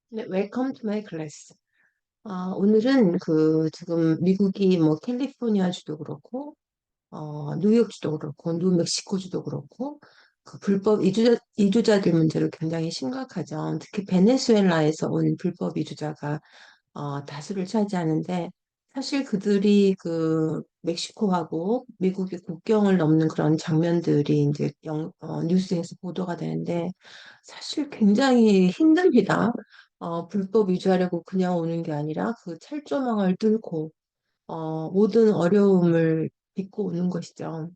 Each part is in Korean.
네, Welcome to my class. 오늘은 지금 미국이 뭐 캘리포니아주도 그렇고, 뉴욕주도 그렇고, 뉴멕시코주도 그렇고, 그 불법 이주자들 문제로 굉장히 심각하죠. 특히 베네수엘라에서 온 불법 이주자가 다수를 차지하는데 사실 그들이 멕시코하고 미국의 국경을 넘는 그런 장면들이 이제 뉴스에서 보도가 되는데 사실 굉장히 힘듭니다. 불법 이주하려고 그냥 오는 게 아니라 그 철조망을 뚫고 모든 어려움을 딛고 오는 것이죠.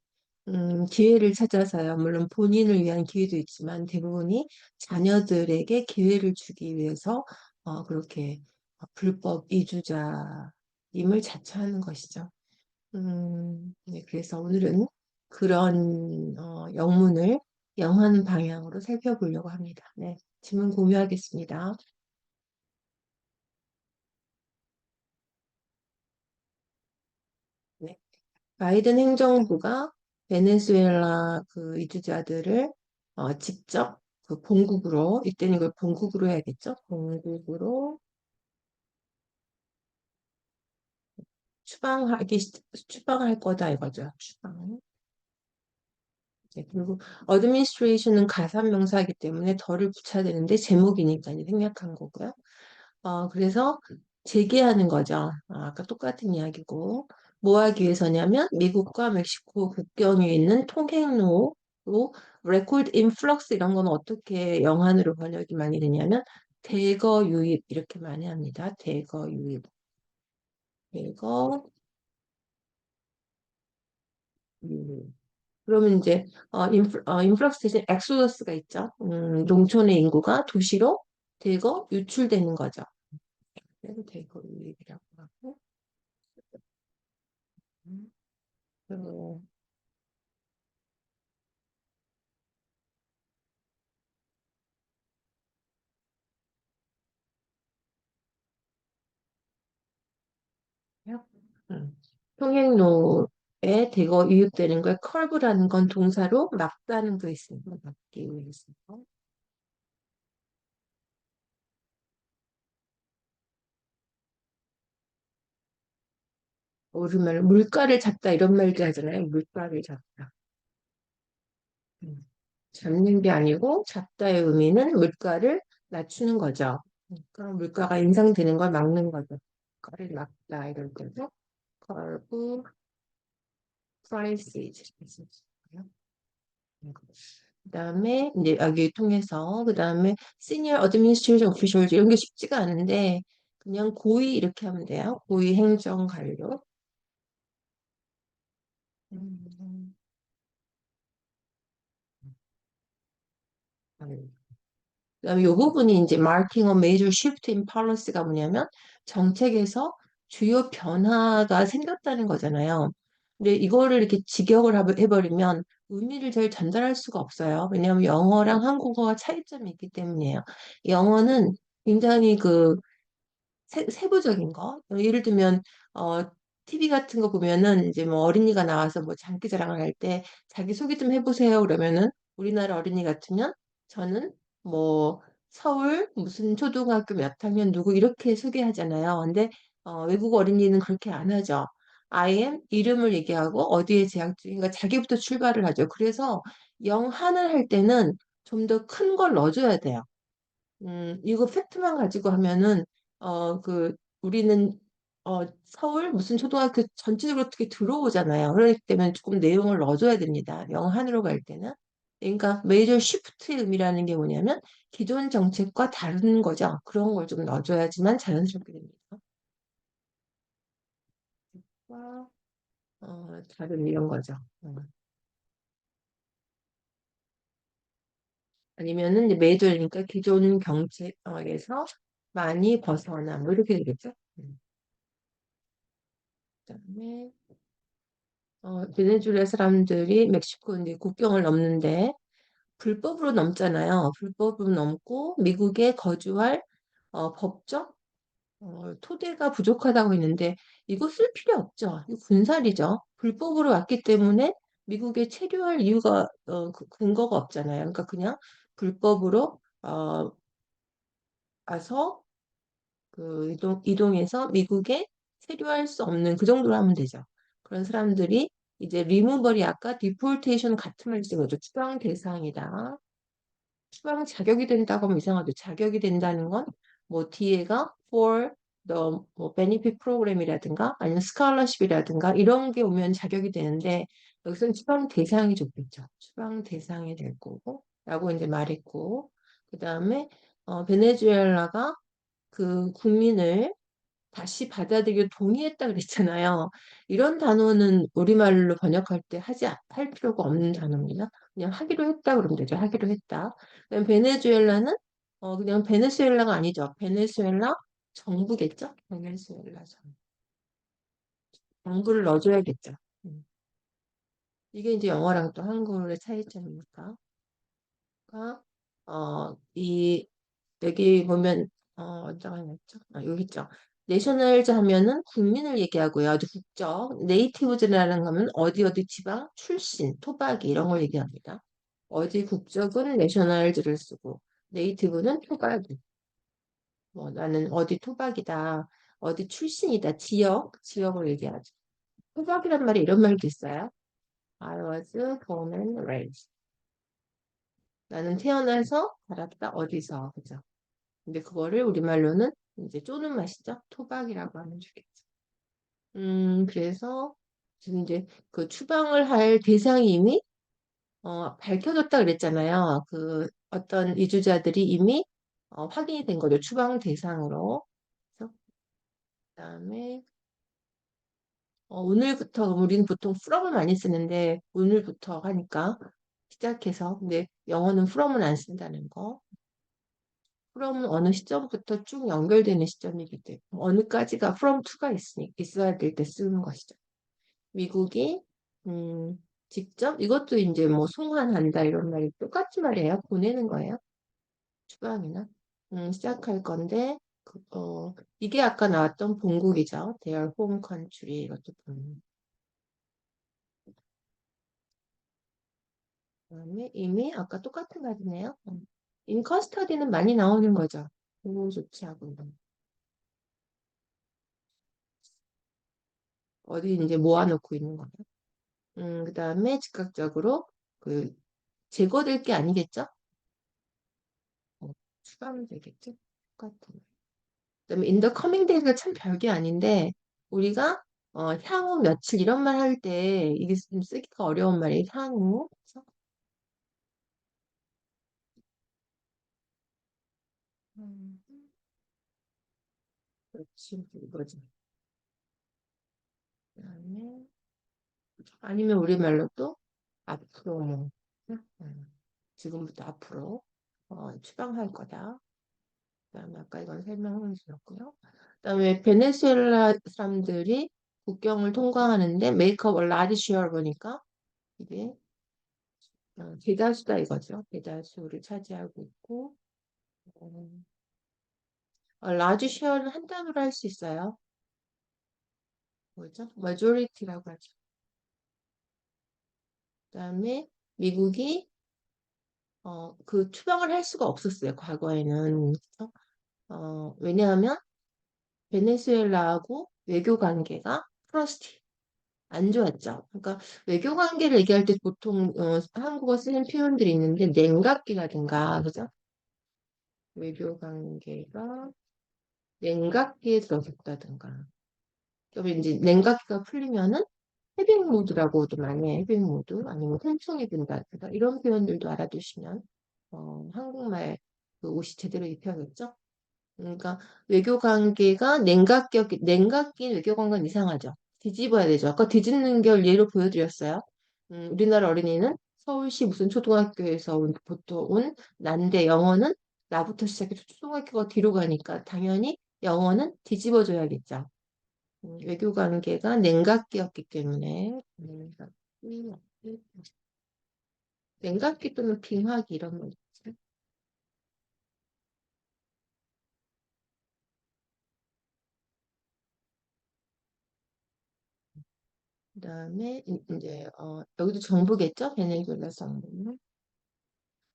기회를 찾아서요. 물론 본인을 위한 기회도 있지만 대부분이 자녀들에게 기회를 주기 위해서 그렇게 불법 이주자임을 자처하는 것이죠. 네, 그래서 오늘은 그런 영문을 영하는 방향으로 살펴보려고 합니다. 네, 질문 공유하겠습니다. 네. 바이든 행정부가 베네수엘라 그 이주자들을 직접 그 본국으로, 이때는 이걸 본국으로 해야겠죠? 본국으로 추방하기, 추방할 거다 이거죠. 추방. 네, 그리고 어드미니스트레이션은 가산명사이기 때문에 덜을 붙여야 되는데 제목이니까 이제 생략한 거고요. 그래서 재개하는 거죠. 아까 똑같은 이야기고. 뭐 하기 위해서냐면 미국과 멕시코 국경에 있는 통행로로 레코드 인플럭스 이런 건 어떻게 영한으로 번역이 많이 되냐면 대거 유입 이렇게 많이 합니다. 대거 유입. 대거 유입. 그러면 이제 인플럭스 대신 엑소더스가 있죠. 농촌의 인구가 도시로 대거 유출되는 거죠. 그래서 대거 유입이라고 하고. 음, 그 음. 평행로에 대거 이입되는 걸 컬브라는 건 동사로 막다는 거 있습니다. 막기 위해서. 우리말 물가를 잡다 이런 말도 하잖아요. 물가를 잡다. 음. 잡는 게 아니고 잡다의 의미는 물가를 낮추는 거죠. 그럼 물가가 인상되는 걸 막는 거죠. 물가를 막다 이럴 때도 curb prices 이렇게 쓰시고요. 그다음에 이제 여기 통해서 그다음에 senior administration officials 이런 게 쉽지가 않은데 그냥 고위 이렇게 하면 돼요. 고위 행정 관료. 음, 그다음에 이 부분이 이제 marking a major shift in policy가 뭐냐면 정책에서 주요 변화가 생겼다는 거잖아요. 근데 이거를 이렇게 직역을 해버리면 의미를 잘 전달할 수가 없어요. 왜냐하면 영어랑 한국어가 차이점이 있기 때문이에요. 영어는 굉장히 세부적인 거. 예를 들면, TV 같은 거 보면은 이제 뭐 어린이가 나와서 뭐 장기자랑을 할 때 자기 소개 좀 해보세요. 그러면은 우리나라 어린이 같으면 저는 뭐 서울 무슨 초등학교 몇 학년 누구 이렇게 소개하잖아요. 근데 외국 어린이는 그렇게 안 하죠. I am 이름을 얘기하고 어디에 재학 중인가 자기부터 출발을 하죠. 그래서 영한을 할 때는 좀 더 큰 걸 넣어줘야 돼요. 이거 팩트만 가지고 하면은, 우리는, 서울 무슨 초등학교 전체적으로 어떻게 들어오잖아요. 그렇기 때문에 조금 내용을 넣어줘야 됩니다. 영한으로 갈 때는. 그러니까, 메이저 쉬프트의 의미라는 게 뭐냐면, 기존 정책과 다른 거죠. 그런 걸 좀 넣어줘야지만 자연스럽게 됩니다. 와, 다른 이런 거죠. 아니면은, 이제 메이저니까 기존 정책에서 많이 벗어나, 뭐 이렇게 되겠죠. 그다음에 베네수엘라 사람들이 멕시코 이제 국경을 넘는데 불법으로 넘잖아요. 불법으로 넘고 미국에 거주할 법적 토대가 부족하다고 했는데 이거 쓸 필요 없죠. 이거 군살이죠. 불법으로 왔기 때문에 미국에 체류할 이유가 근거가 없잖아요. 그러니까 그냥 불법으로 와서 그 이동해서 미국에 체류할 수 없는 그 정도로 하면 되죠. 그런 사람들이 이제 리무벌이 아까 디폴테이션 같은 말 쓰는 거죠. 추방 대상이다. 추방 자격이 된다고 하면 이상하죠. 자격이 된다는 건 뭐 뒤에가 for the 뭐 benefit program이라든가 아니면 scholarship이라든가 이런 게 오면 자격이 되는데 여기서는 추방 대상이 좋겠죠. 추방 대상이 될 거고 라고 이제 말했고 그 다음에 베네수엘라가 그 국민을 다시 받아들이기 동의했다 그랬잖아요. 이런 단어는 우리말로 번역할 때 할 필요가 없는 단어입니다. 그냥 하기로 했다 그러면 되죠. 하기로 했다. 그다음 베네수엘라는 그냥 베네수엘라가 아니죠. 베네수엘라 정부겠죠. 베네수엘라 정부를 넣어줘야겠죠. 음. 이게 이제 영어랑 또 한국어의 차이점이니까. 그러니까 이 여기 보면 언제가 있죠? 여기 있죠. 내셔널즈 하면은 국민을 얘기하고요. 아주 국적. 네이티브즈라는 거면 어디 어디 지방 출신, 토박이 이런 걸 얘기합니다. 어디 국적은 내셔널즈를 쓰고 네이티브는 토박이. 뭐 나는 어디 토박이다. 어디 출신이다. 지역을 얘기하죠. 토박이란 말이 이런 말도 있어요. I was born and raised. 나는 태어나서 자랐다. 어디서. 그죠? 근데 그거를 우리말로는 이제 쪼는 맛이죠. 토박이라고 하면 좋겠죠. 그래서 지금 이제 그 추방을 할 대상이 이미 밝혀졌다 그랬잖아요. 그 어떤 이주자들이 이미 확인이 된 거죠. 추방 대상으로. 그래서 그다음에 오늘부터 우리는 보통 from을 많이 쓰는데 오늘부터 하니까 시작해서 근데 영어는 from은 안 쓴다는 거. from은 어느 시점부터 쭉 연결되는 시점이기 때문에 어느까지가 from to가 있어야 될 때 쓰는 것이죠. 미국이 직접 이것도 이제 뭐 송환한다 이런 말이 똑같은 말이에요. 보내는 거예요. 추방이나 시작할 건데 이게 아까 나왔던 본국이죠. Their home country 이것도 보는. 그다음에 이미 아까 똑같은 말이네요. in custody는 많이 나오는 거죠. 보호 조치하고 이런. 어디 이제 모아놓고 있는 거예요. 그다음에 즉각적으로 그 제거될 게 아니겠죠? 추가되겠죠? 똑같은. 그다음에 in the coming days가 참 별게 아닌데 우리가 향후 며칠 이런 말 할 때 이게 좀 쓰기가 어려운 말이에요. 향후. 그래서 음, 그렇지 이거지. 그다음에 아니면 우리말로 또 앞으로 뭐 지금부터 앞으로 추방할 거다. 그다음에 아까 이건 설명을 드렸고요. 그다음에 베네수엘라 사람들이 국경을 통과하는데 make up a large share 보니까 이게 대다수다 이거죠. 대다수를 차지하고 있고 large share는 한 단어로 할 수 있어요. 뭐죠? majority라고 하죠. 그다음에 미국이 그 추방을 할 수가 없었어요. 과거에는. 그래서, 왜냐하면 베네수엘라하고 외교 관계가 프러스티 안 좋았죠. 그러니까 외교 관계를 얘기할 때 보통 한국어 쓰는 표현들이 있는데 냉각기라든가 그죠? 외교 관계가 냉각기에 들어섰다든가. 그러면 이제 냉각기가 풀리면은 해빙 모드라고도 많이 해. 해빙 모드 아니면 환청이 된다든가 이런 표현들도 알아두시면 한국말 그 옷이 제대로 입혀야겠죠? 그러니까 외교 관계가 냉각기인 외교 관계는 이상하죠. 뒤집어야 되죠. 아까 뒤집는 걸 예로 보여드렸어요. 우리나라 어린이는 서울시 무슨 초등학교에서 보통 온 난데 영어는 나부터 시작해서 초등학교가 뒤로 가니까 당연히 영어는 뒤집어줘야겠죠. 외교 관계가 냉각기였기 때문에 냉각기 또는 빙하기 이런 거 있죠. 그다음에 이제 여기도 정부겠죠? 베네수엘라 정부는.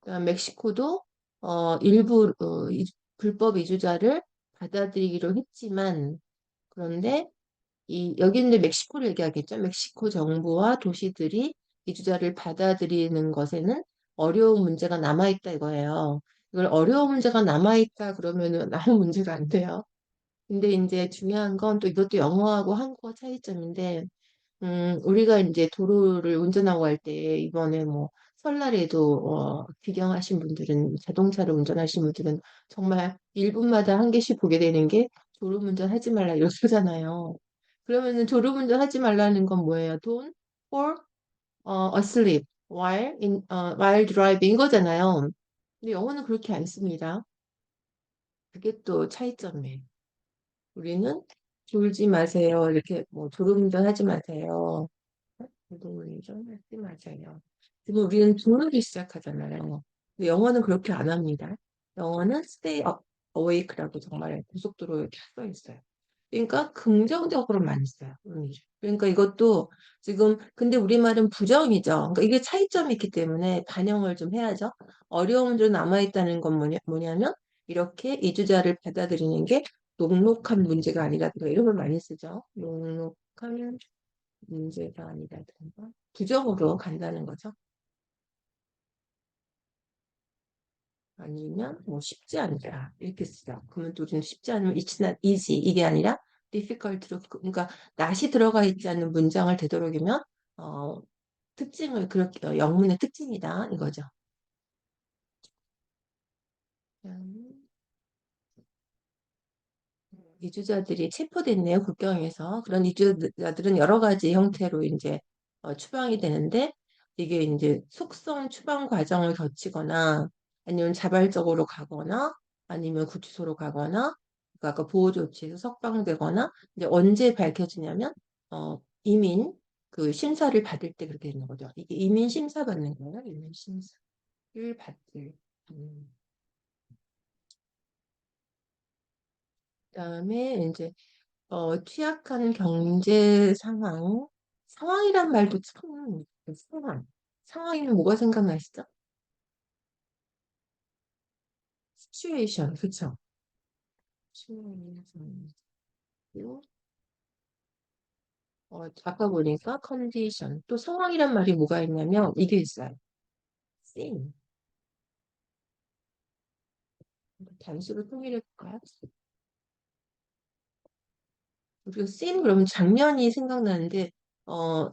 그다음 멕시코도 일부 불법 이주자를 받아들이기로 했지만, 그런데 여기는 이제 멕시코를 얘기하겠죠. 멕시코 정부와 도시들이 이주자를 받아들이는 것에는 어려운 문제가 남아있다 이거예요. 이걸 어려운 문제가 남아있다 그러면은 아무 문제가 안 돼요. 근데 이제 중요한 건 또 이것도 영어하고 한국어 차이점인데, 우리가 이제 도로를 운전하고 할 때 이번에 뭐 설날에도 귀경하신 분들은 자동차를 운전하신 분들은 정말 1분마다 한 개씩 보게 되는 게 졸음운전 하지 말라 이러잖아요. 그러면은 졸음운전 하지 말라는 건 뭐예요? Don't fall asleep while driving 거잖아요. 근데 영어는 그렇게 안 씁니다. 그게 또 차이점이에요. 우리는 졸지 마세요. 이렇게 뭐 졸음운전 하지 마세요. 운동을 좀 하지 마세요. 지금 우리는 중으로 시작하잖아요. 근데 영어는 그렇게 안 합니다. 영어는 stay awake라고 정말 고속도로에 이렇게 써 있어요. 그러니까 긍정적으로 많이 써요. 그러니까 이것도 지금 근데 우리말은 부정이죠. 그러니까 이게 차이점이 있기 때문에 반영을 좀 해야죠. 어려움은 좀 남아있다는 건 뭐냐면 이렇게 이주자를 받아들이는 게 녹록한 문제가 아니라든가 이런 걸 많이 쓰죠. 녹록한 문제가 아니라든가 부정으로 간다는 거죠. 아니면 뭐 쉽지 않다 이렇게 쓰죠. 그러면 또 좀 쉽지 않으면 it's not easy 이게 아니라 difficult로 그러니까 not이 들어가 있지 않는 문장을 되도록이면 어, 특징을 그렇게 영문의 특징이다 이거죠. 이주자들이 체포됐네요, 국경에서. 그런 이주자들은 여러 가지 형태로 이제 추방이 되는데 이게 이제 속성 추방 과정을 거치거나 아니면 자발적으로 가거나 아니면 구치소로 가거나 그러니까 아까 보호 조치에서 석방되거나 이제 언제 밝혀지냐면 이민 그 심사를 받을 때 그렇게 되는 거죠. 이게 이민 심사 받는 거예요. 이민 심사를 받을. 음. 그다음에 이제 취약한 경제 상황이란 말도 참, 상황이면 뭐가 생각나시죠? situation, 그쵸? situation. 그리고, 아까 보니까 condition. 또 상황이란 말이 뭐가 있냐면, 이게 있어요. scene. 단수를 통일해볼까요? 우리가 scene 그러면 장면이 생각나는데,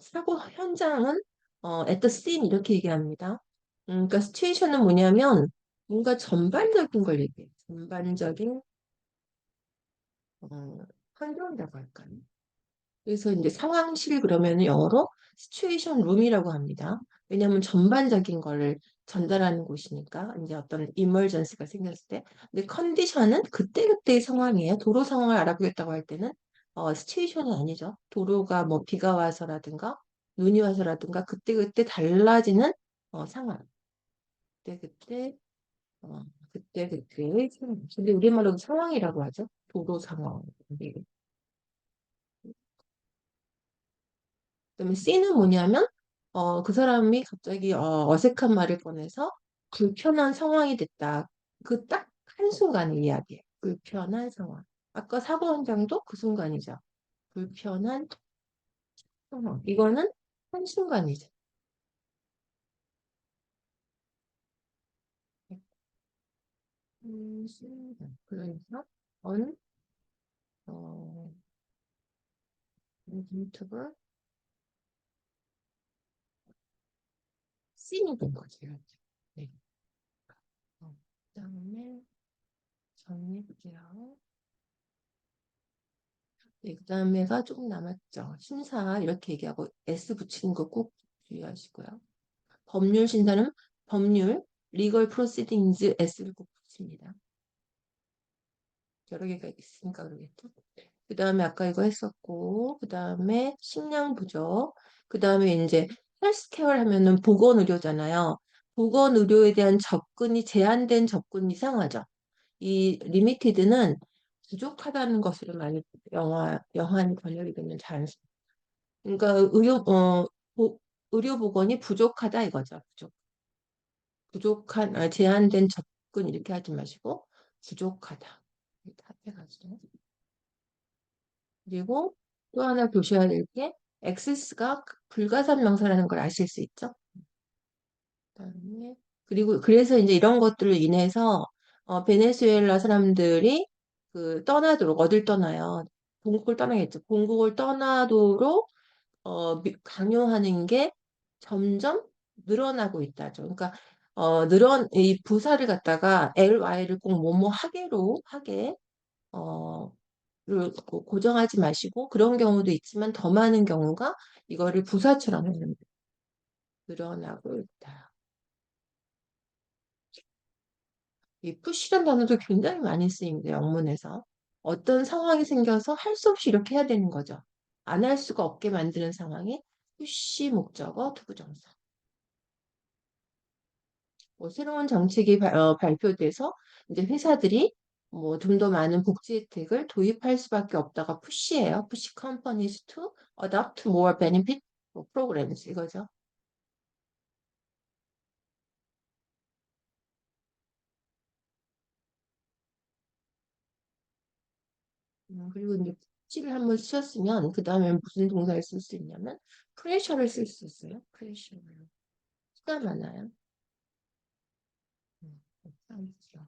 사고 현장은, at the scene 이렇게 얘기합니다. 그러니까 situation은 뭐냐면, 뭔가 전반적인 걸 얘기해요. 전반적인 환경이라고 할까요? 그래서 이제 상황실 그러면 영어로 situation room이라고 합니다. 왜냐하면 전반적인 거를 전달하는 곳이니까 이제 어떤 emergency가 생겼을 때. 근데 컨디션은 그때그때의 상황이에요. 도로 상황을 알아보겠다고 할 때는 situation은 아니죠. 도로가 뭐 비가 와서라든가 눈이 와서라든가 그때그때 달라지는 상황. 그때그때 그때그때의 상황. 근데 우리말로 상황이라고 하죠. 도로 상황. 그다음에 C는 뭐냐면 그 사람이 갑자기 어색한 말을 꺼내서 불편한 상황이 됐다. 그 딱 한순간의 이야기예요. 불편한 상황. 아까 사고 현장도 그 순간이죠. 불편한 상황. 이거는 한순간이죠. 한순간. 그러니까 on 어, 유튜브 씬이 된 거죠. 이렇게. 네. 그다음에 정리할게요. 네, 그다음에가 조금 남았죠. 심사 이렇게 얘기하고 S 붙이는 거 꼭 주의하시고요. 법률 심사는 법률, legal proceedings S를 꼭 붙입니다. 여러 개가 있으니까 그러겠죠. 그 다음에 아까 이거 했었고, 그 다음에 식량 부족, 그 다음에 이제 헬스케어 하면은 보건의료잖아요. 보건의료에 대한 접근이 제한된 접근 이상하죠. 이 리미티드는 부족하다는 것으로 많이 영한 번역이 되면 자연스럽죠. 그러니까 보- 의료 보건이 부족하다 이거죠. 제한된 접근 이렇게 하지 마시고 부족하다. 답해가지고. 그리고 또 하나 보셔야 될 게 액세스가 불가산 명사라는 걸 아실 수 있죠? 그다음에 그리고 그래서 이제 이런 것들로 인해서 베네수엘라 사람들이 그 떠나도록 어딜 떠나요? 본국을 떠나겠죠. 본국을 떠나도록 강요하는 게 점점 늘어나고 있다죠. 그러니까 이 부사를 갖다가 ly를 꼭 뭐뭐 하게로 하게 어, 고정하지 마시고 그런 경우도 있지만 더 많은 경우가 이거를 부사처럼 늘어나고 있다. 이 push란 단어도 굉장히 많이 쓰입니다. 영문에서. 어떤 상황이 생겨서 할 수 없이 이렇게 해야 되는 거죠. 안 할 수가 없게 만드는 상황이 push 목적어 투부정사. 뭐 새로운 정책이 발표돼서 이제 회사들이 뭐 좀 더 많은 복지 혜택을 도입할 수밖에 없다가 push예요. push companies to adopt more benefit programs 이거죠. 그리고 이제 push를 한번 쓰셨으면 그 다음에 무슨 동사를 쓸 수 있냐면 pressure를 쓸 수 있어요. pressure요. 수가 많아요. 그렇죠.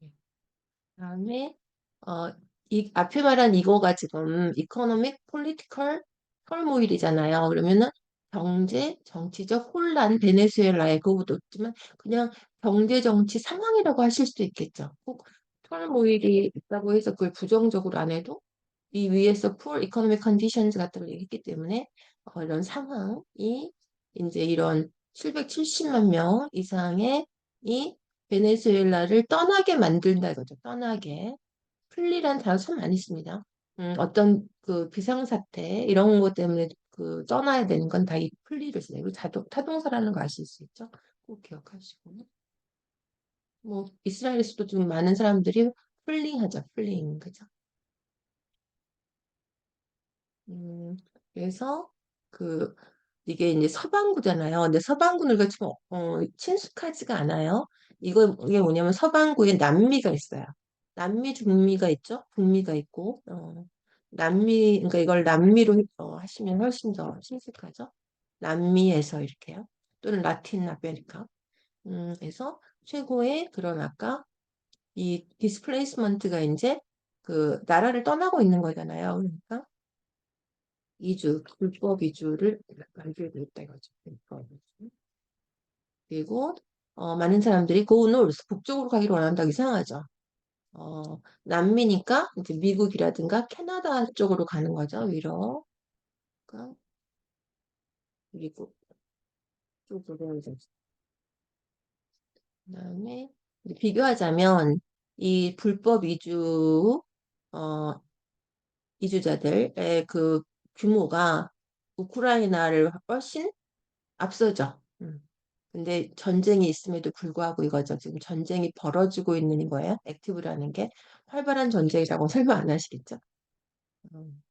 예. 그다음에 어, 이 앞에 말한 이거가 지금 economic, political turmoil이잖아요. 그러면은 경제, 정치적 혼란, 베네수엘라의 그거보다 없지만 그냥 경제, 정치 상황이라고 하실 수도 있겠죠. 꼭 turmoil이 있다고 해서 그걸 부정적으로 안 해도 이 위에서 poor economic conditions 같은 걸 얘기했기 때문에 이런 상황이 이제 이런 770만 명 이상의 이 베네수엘라를 떠나게 만든다 이거죠. 떠나게. 플리란 단어 참 많이 씁니다. 어떤 그 비상사태 이런 것 때문에 그 떠나야 되는 건 다 이 플리를 써요. 그리고 타동사라는 거 아실 수 있죠? 꼭 기억하시고. 뭐 이스라엘에서도 좀 많은 사람들이 플링하죠. 플링 그죠? 음, 그래서 그 이게 이제 서반구잖아요. 근데 서반구는 우리가 좀 친숙하지가 않아요. 이게 뭐냐면 서반구에 남미가 있어요. 남미, 중미가 있죠. 북미가 있고 남미 그러니까 이걸 남미로 하시면 훨씬 더 친숙하죠. 남미에서 이렇게요. 또는 라틴 아메리카. 그래서 최고의 그런 아까 이 디스플레이스먼트가 이제 그 나라를 떠나고 있는 거잖아요. 그러니까 이주, 불법 이주를 만들고 있다 이거죠. 불법 이주. 그리고 많은 사람들이 go north, 북쪽으로 가기를 원한다고 이상하죠. 남미니까 이제 미국이라든가 캐나다 쪽으로 가는 거죠. 위로. 그러니까 미국 쪽으로 이제 그다음에 이제 비교하자면 이 불법 이주 어, 이주자들의 그 규모가 우크라이나를 훨씬 앞서죠. 근데 전쟁이 있음에도 불구하고 이거죠. 지금 전쟁이 벌어지고 있는 거예요. 액티브라는 게 활발한 전쟁이라고 설명 안 하시겠죠? 음,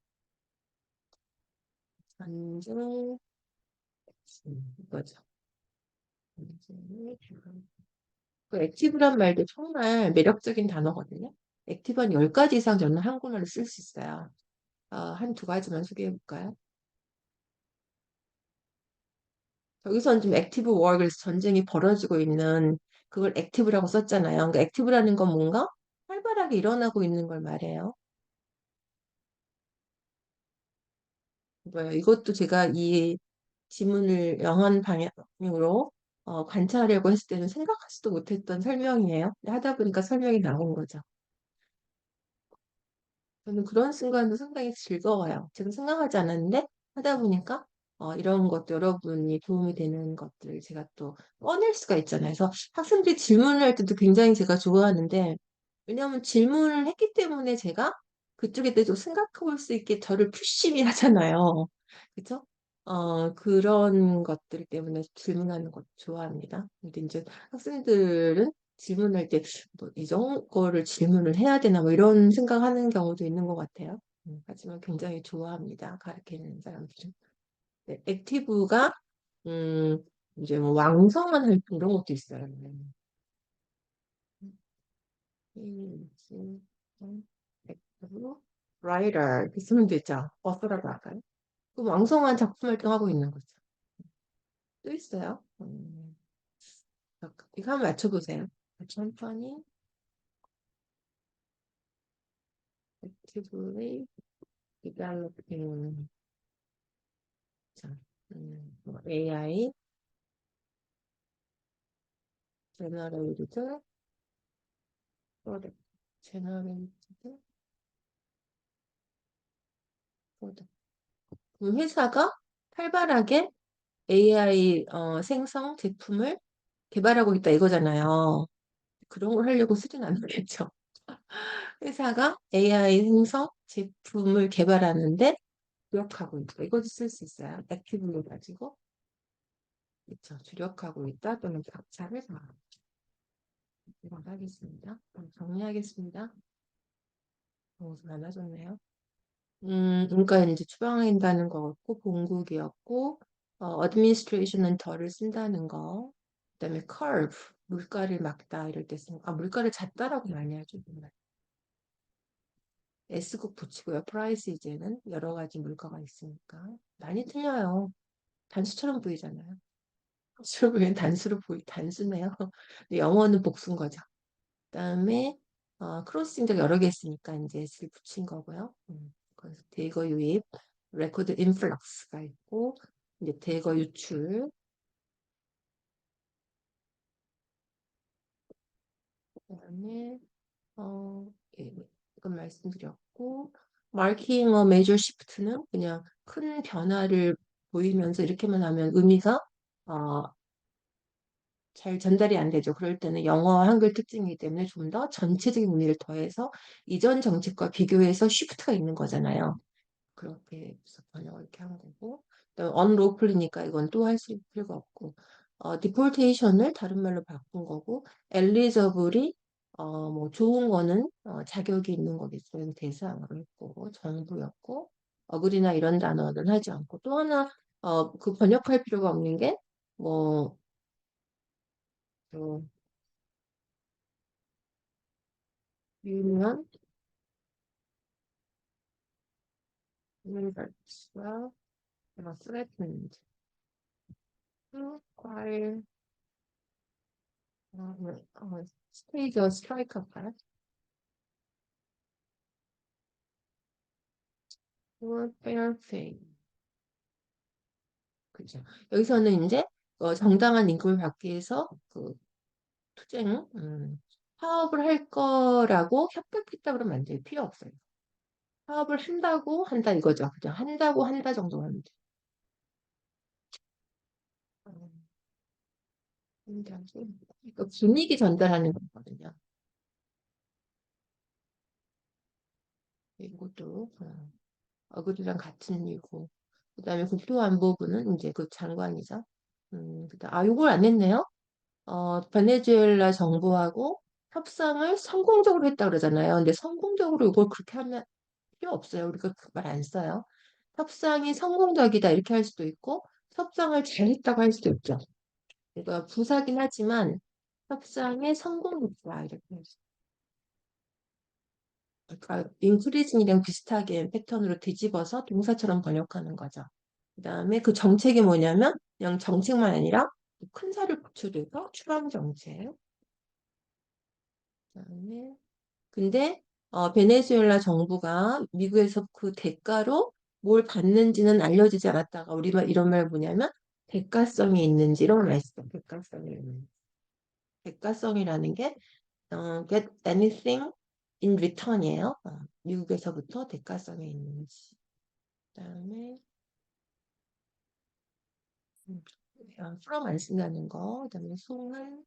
전쟁 이거죠. 전쟁이 그 액티브란 말도 정말 매력적인 단어거든요. 액티브 한 10가지 이상 저는 한국어를 쓸 수 있어요. 한 두 가지만 소개해 볼까요? 여기서는 좀 액티브 워크에서 전쟁이 벌어지고 있는 그걸 액티브라고 썼잖아요. 그러니까 액티브라는 건 뭔가 활발하게 일어나고 있는 걸 말해요. 뭐예요? 이것도 제가 이 지문을 영한 방향으로 관찰하려고 했을 때는 생각하지도 못했던 설명이에요. 근데 하다 보니까 설명이 나온 거죠. 저는 그런 순간도 상당히 즐거워요. 제가 생각하지 않았는데 하다 보니까 이런 것 여러분이 도움이 되는 것들을 제가 또 꺼낼 수가 있잖아요. 그래서 학생들이 질문을 할 때도 굉장히 제가 좋아하는데 왜냐하면 질문을 했기 때문에 제가 그쪽에 대해서 생각해 볼 수 있게 저를 푸시미 하잖아요. 그죠? 그런 것들 때문에 질문하는 것도 좋아합니다. 근데 이제 학생들은 질문할 때 뭐 이런 거를 질문을 해야 되나 뭐 이런 생각하는 경우도 있는 것 같아요. 하지만 굉장히 좋아합니다. 가르치는 사람들은. 네, 액티브가 음, 이제 뭐 왕성한 활동 이런 것도 있어요. 라이터 이렇게 쓰면 되죠. 버스라고 할까요? 그 왕성한 작품 활동하고 있는 거죠. 또 있어요. 이거 한번 맞춰보세요. 천천히 actively developing 자, 뭐 AI generated product generated product 그럼 회사가 활발하게 AI 생성 제품을 개발하고 있다 이거잖아요. 그런 걸 하려고 쓰진 않겠죠. 회사가 AI 생성 제품을 개발하는데 주력하고 있다. 이것도 쓸 수 있어요. 액티브로 가지고 그렇죠. 주력하고 있다 또는 박차를 가하다. 이건 하겠습니다. 그럼 정리하겠습니다. 너무 많아졌네요. 그러니까 이제 추방한다는 거였고 본국이었고 administration은 덜을 쓴다는 거. 그다음에 curve 물가를 막다 이럴 때 쓰는 거. 아 물가를 잦다라고 많이 하죠. 정말. S국 붙이고요. price 이제는 여러 가지 물가가 있으니까 많이 틀려요. 단수처럼 보이잖아요. 단수로 보이면 단수네요. 근데 영어는 복수인 거죠. 그다음에 크로싱적 여러 개 있으니까 이제 S를 붙인 거고요. 그래서 대거 유입, 레코드 인플럭스가 있고 이제 대거 유출, 그다음에 예, 이건 말씀드렸고 마킹 어 메이저 시프트는 그냥 큰 변화를 보이면서 이렇게만 하면 의미가 어, 잘 전달이 안 되죠. 그럴 때는 영어 한글 특징이기 때문에 좀 더 전체적인 의미를 더해서 이전 정책과 비교해서 쉬프트가 있는 거잖아요. 그렇게 해서 번역을 이렇게 한 거고 그다음에 unlawful이니까 이건 또 할 수 필요가 없고 deportation을 다른 말로 바꾼 거고 eligible이 뭐 좋은 거는 자격이 있는 거겠죠. 여기 대상으로 했고 정부였고 어그리나 이런 단어는 하지 않고 또 하나 그 번역할 필요가 없는 게뭐 유명한 university가 threatened to file stage a strike attack or fair pay. 그죠. 여기서는 이제 정당한 임금을 받기 위해서 그 투쟁, 파업을 할 거라고 협박했다 그러면 안 돼요. 필요 없어요. 파업을 한다고 한다 이거죠. 그냥 한다고 한다 정도 하면 돼요. 그러니까 분위기 전달하는 거거든요. 이것도 어그리랑 같은 이유고. 그다음에 국토안보부는 이제 그 장관이죠. 요걸 안 했네요. 베네수엘라 정부하고 협상을 성공적으로 했다 그러잖아요. 근데 성공적으로 이걸 그렇게 하면 필요 없어요. 우리가 그 말 안 써요. 협상이 성공적이다 이렇게 할 수도 있고 협상을 잘했다고 할 수도 있죠. 그러니까 부사긴 하지만 협상의 성공이다 이렇게 할 수. 그러니까 increasing이랑 비슷하게 패턴으로 뒤집어서 동사처럼 번역하는 거죠. 그다음에 그 정책이 뭐냐면 그냥 정책만 아니라 큰 살을 붙여줘서 추방 정책. 그다음에 근데 베네수엘라 정부가 미국에서 그 대가로 뭘 받는지는 알려지지 않았다가 우리말 이런 말 뭐냐면 대가성이 있는지 이런 말 있어. 대가성이 있는지. 대가성이라는 게 get anything in return이에요. 미국에서부터 대가성이 있는지. 그다음에 from 안 쓴다는 거. 그다음에 송은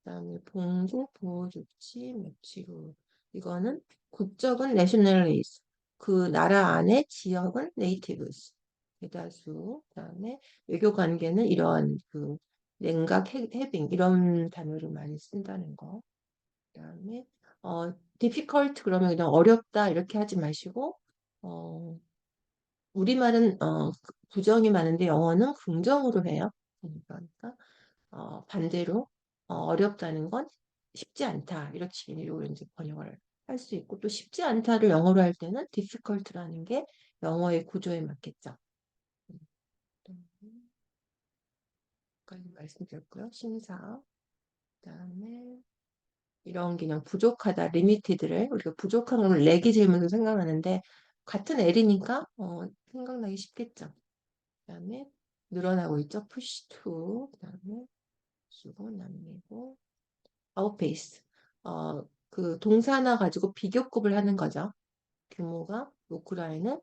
그다음에 봉조, 보호조치, 묵치루. 이거는 국적은 nationalist. 그 나라 안에 지역은 natives. 대다수. 그다음에 외교 관계는 이러한 그 냉각, 해빙 이런 단어를 많이 쓴다는 거. 그다음에 difficult 그러면 그냥 어렵다 이렇게 하지 마시고 우리말은 부정이 많은데 영어는 긍정으로 해요. 그러니까 반대로 어렵다는 건 쉽지 않다. 이렇게 식으로 이제 번역을 할 수 있고 또 쉽지 않다를 영어로 할 때는 difficult라는 게 영어의 구조에 맞겠죠. 까지 말씀드렸고요. 심사. 그다음에 이런 그냥 부족하다, 리미티드를 우리가 부족한 걸 렉이 질문으로 생각하는데 같은 L이니까 생각나기 쉽겠죠. 그다음에 늘어나고 있죠. push to. 그다음에 주고 남기고 outpace. 그 동사 하나 가지고 비교급을 하는 거죠. 규모가 우크라이나는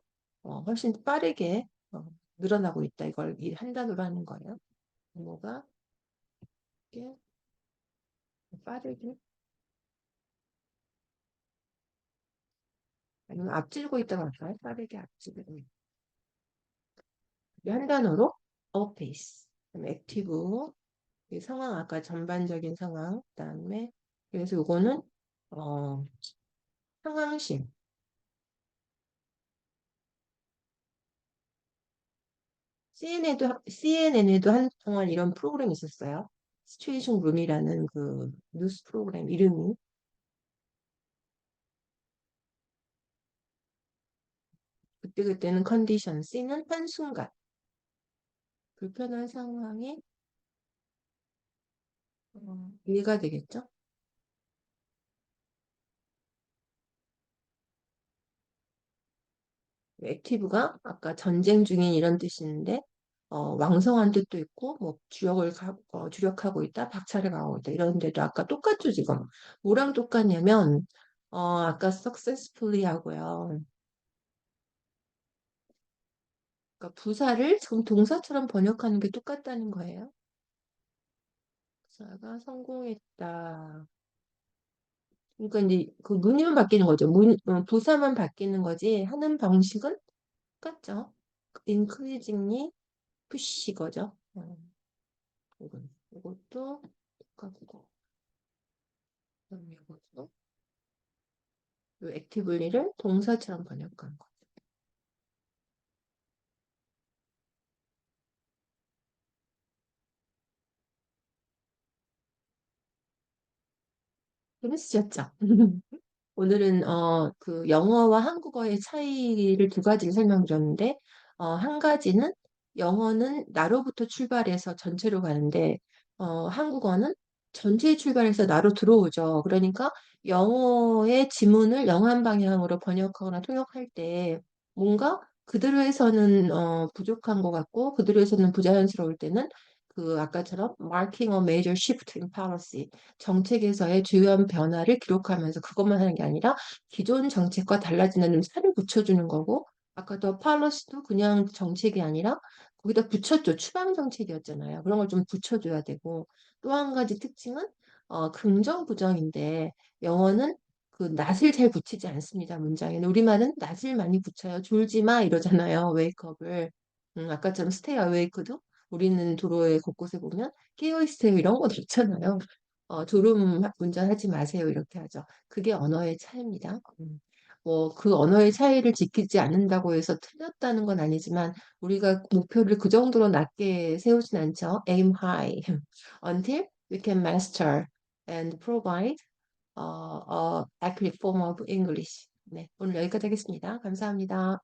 훨씬 빠르게 늘어나고 있다. 이걸 이 한 단어로 하는 거예요. 규모가 이렇게 빠르게 아니면 앞질고 있다고 할까요? 빠르게 앞지르고 있다. 한 단어로 outpace. 그다음에 active. 이 상황 아까 전반적인 상황. 그다음에 그래서 이거는 어, 상황실. CNN에도 한동안 이런 프로그램이 있었어요. 시츄에이션 룸이라는 그 뉴스 프로그램 이름이 그때그때는 컨디션 C는 한순간 불편한 상황이 이해가 되겠죠? 액티브가 아까 전쟁 중인 이런 뜻인데 왕성한 뜻도 있고 뭐 주력하고 있다, 박차를 가하고 있다 이런 데도 아까 똑같죠 지금. 뭐랑 똑같냐면 아까 successfully 하고요. 그러니까 부사를 지금 동사처럼 번역하는 게 똑같다는 거예요. 부사가 성공했다. 그러니까 이제 그 문이만 바뀌는 거죠. 부사만 바뀌는 거지 하는 방식은 똑같죠. increasingly push 거죠. 이것도 똑같고 그다음에 이것도 이 activity를 동사처럼 번역한 거. 재밌으셨죠? 오늘은 그 영어와 한국어의 차이를 두 가지를 설명드렸는데 한 가지는 영어는 나로부터 출발해서 전체로 가는데 한국어는 전체에 출발해서 나로 들어오죠. 그러니까 영어의 지문을 영한 방향으로 번역하거나 통역할 때 뭔가 그대로 해서는 부족한 것 같고 그대로 해서는 부자연스러울 때는 그 아까처럼 marking a major shift in policy 정책에서의 주요한 변화를 기록하면서 그것만 하는 게 아니라 기존 정책과 달라지는 좀 살을 붙여주는 거고 아까 더 팔러스도 그냥 정책이 아니라 거기다 붙였죠. 추방 정책이었잖아요. 그런 걸 좀 붙여줘야 되고 또 한 가지 특징은 긍정 부정인데 영어는 그 낫을 잘 붙이지 않습니다. 문장에는 우리말은 낫을 많이 붙여요. 졸지 마 이러잖아요. 웨이크업을 아까처럼 스테이 어웨이크도 우리는 도로에 곳곳에 보면 깨어있으세요 이런 거 없잖아요. 졸음 운전하지 마세요. 이렇게 하죠. 그게 언어의 차이입니다. 그 언어의 차이를 지키지 않는다고 해서 틀렸다는 건 아니지만 우리가 목표를 그 정도로 낮게 세우진 않죠. Aim high until we can master and provide accurate form of English. 네, 오늘 여기까지 하겠습니다. 감사합니다.